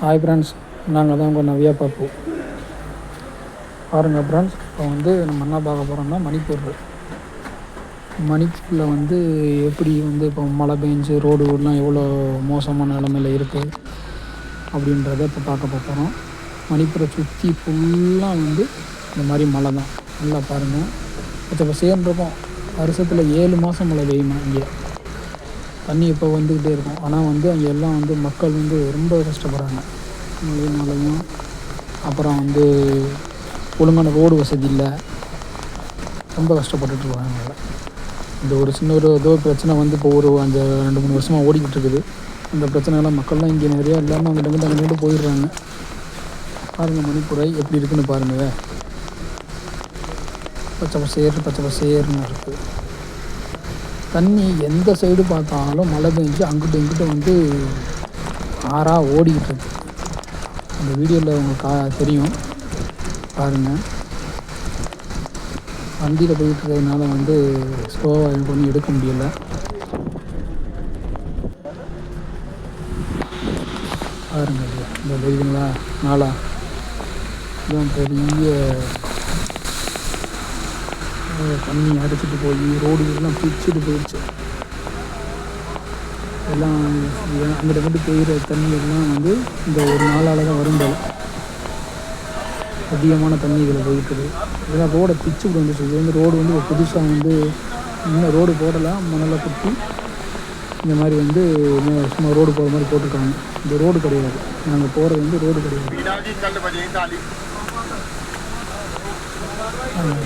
Hi friends, நாங்கள் தான் உங்கள் நவ்யா பாப்பு. பாருங்கள் ஃப்ரெண்ட்ஸ், இப்போ வந்து நம்ம என்ன பார்க்க போகிறோம்னா மணிப்பூரில் எப்படி இப்போ மழை பெஞ்சு ரோடுலாம் எவ்வளோ மோசமான நிலமையில் இருக்குது அப்படின்றத இப்போ பார்க்க போகிறோம். மணிப்பூரை சுற்றி ஃபுல்லாக இந்த மாதிரி மழை தான். நல்லா பாருங்கள், இப்போ சேர்ந்துருக்கோம். வருஷத்தில் 7 மாதம் மழை பெய்யுமா இங்கே. தண்ணி இப்போ வந்துக்கிட்டே இருக்கும். ஆனால் அங்கே எல்லாம் மக்கள் ரொம்ப கஷ்டப்படுறாங்க மழையும். அப்புறம் ஒழுங்கான ரோடு வசதி இல்லை, ரொம்ப கஷ்டப்பட்டுருக்காங்க. இந்த ஒரு சின்ன ஏதோ பிரச்சனை இப்போ ஒரு 2-3 வருஷமாக ஓடிக்கிட்டு இருக்குது. அந்த பிரச்சனைலாம் மக்கள்லாம் இங்கே நிறையா இல்லாமல் அங்கிட்டு போயிடுறாங்க. பாருங்கள் மணிப்பூரை எப்படி இருக்குதுன்னு பாருங்கள். பச்சை பசேர்னு இருக்குது. தண்ணி எந்த சைடு பார்த்தாலும் மழை பெஞ்சு அங்கிட்டு இங்கிட்டு ஆறாக ஓடிக்கிட்டு இருக்கு. அந்த வீடியோவில் உங்களுக்கு தெரியும் பாருங்கள். வண்டியில் போயிட்டு இருக்கிறதுனால ஸ்லோவாக பண்ணி எடுக்க முடியலை. பாருங்கள், இந்த தெரியுதுங்களா நாளா இதுதான் பெரிய தண்ணி அடிச்சிட்டு போய் ரோடு எல்லாம் பிடிச்சிட்டு போயிடுச்சு. எல்லாம் அங்கிட்ட போயிடுற தண்ணி எல்லாம் இந்த ஒரு நாளால் தான் வரும் போல. அதிகமான தண்ணி இதில் போயிட்டுது. இதெல்லாம் ரோடை பிச்சு விட வந்துச்சு. இது ரோடு புதுசாக இன்னும் ரோடு போடலாம், மணலை குட்டி இந்த மாதிரி சும்மா ரோடு போகிற மாதிரி போட்டிருக்காங்க. இந்த ரோடு கிடையாது, நாங்கள் போகிறது ரோடு கிடையாது.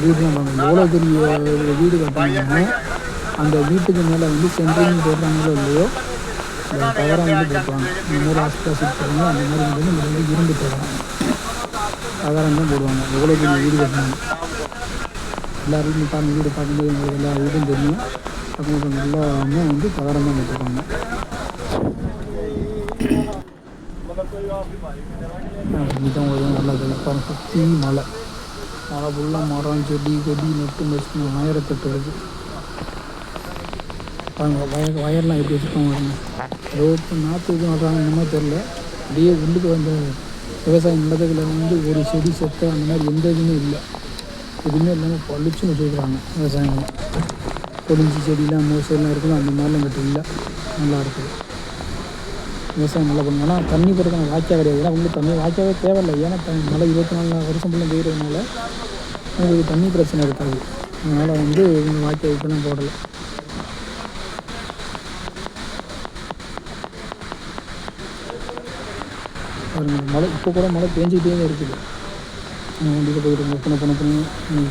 வீடுலாம் பாருங்கள், எவ்வளோ பெரிய வீடு கட்டாங்கன்னா அந்த வீட்டுக்கு மேலே சென்ட்ரிங் போடுறாங்களோ இல்லையோ இந்த தகரம் போட்டுருவாங்க. இந்த மாதிரி ஹாஸ்பிட்டல் போடுறாங்க. அந்த மாதிரி இந்த இரும்பு தகரம் தான் போடுவாங்க. எவ்வளோ பெரிய வீடு கட்டினாங்க. எல்லா வீட்லையும் வீடு பார்க்கும்போது எங்களுக்கு எல்லா வீடும் தெரியும். பக்கம் எல்லாமே தகரம் தான் போட்டுருவாங்க. இதுதான் ஒரு நல்லா பாருங்க, சுற்றி மழை ஃபுல்லாக மரம் செடி கொடி நெட்டு வச்சு 1008 இருக்குது. பாருங்கள் வயர்லாம் எப்படி வச்சுருக்காங்க பாருங்க. ஏதோ நாற்று எதுவும் நடுறாங்க இந்த மாதிரி தெரில. அப்படியே உள்ளுக்கு விவசாய நிலத்துகளில் ஒரு செடி செத்தை அந்த மாதிரி எந்த இதுவுமே இல்லை. எதுவுமே இல்லாமல் பழிச்சுன்னு வச்சுருக்குறாங்க. விவசாயம் கொடிஞ்சி செடியெலாம் மோசெல்லாம் இருக்குதும் அந்த மாதிரிலாம் கிட்ட இல்லை. நல்லா இருக்குது. விவசாயம் நல்லா பண்ணுங்க. ஆனால் தண்ணி போடுறதுக்கான வாய்க்கால் கிடையாது. ஏன்னா தண்ணி வாய்க்காவே தேவையில்லை. ஏன்னா மழை 24 வருஷம் ஃபுல்லாக பெய்கிறதுனால உங்களுக்கு தண்ணி பிரச்சனை இருக்காது. அதனால் இவங்க வாய்க்கால் இப்போலாம் போடலை. மழை இப்போ கூட மழை பேஞ்சிக்கிட்டே தான் இருக்குது. வண்டியில் போயிட்டு பண்ணி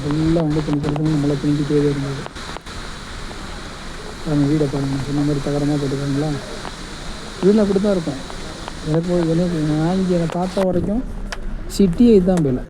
ஃபுல்லாக கொஞ்சம் மழை பேஞ்சிக்கிட்டே தான் இருந்தது. பாருங்கள் வீடை பாருங்கள், சொன்ன மாதிரி தகரமாக போட்டுருக்காங்களா. வீட்டில் அப்படி தான் இருக்கும். எனக்கு நான் இங்கே என்னை பார்த்தா வரைக்கும் சிட்டியே இதுதான் போல.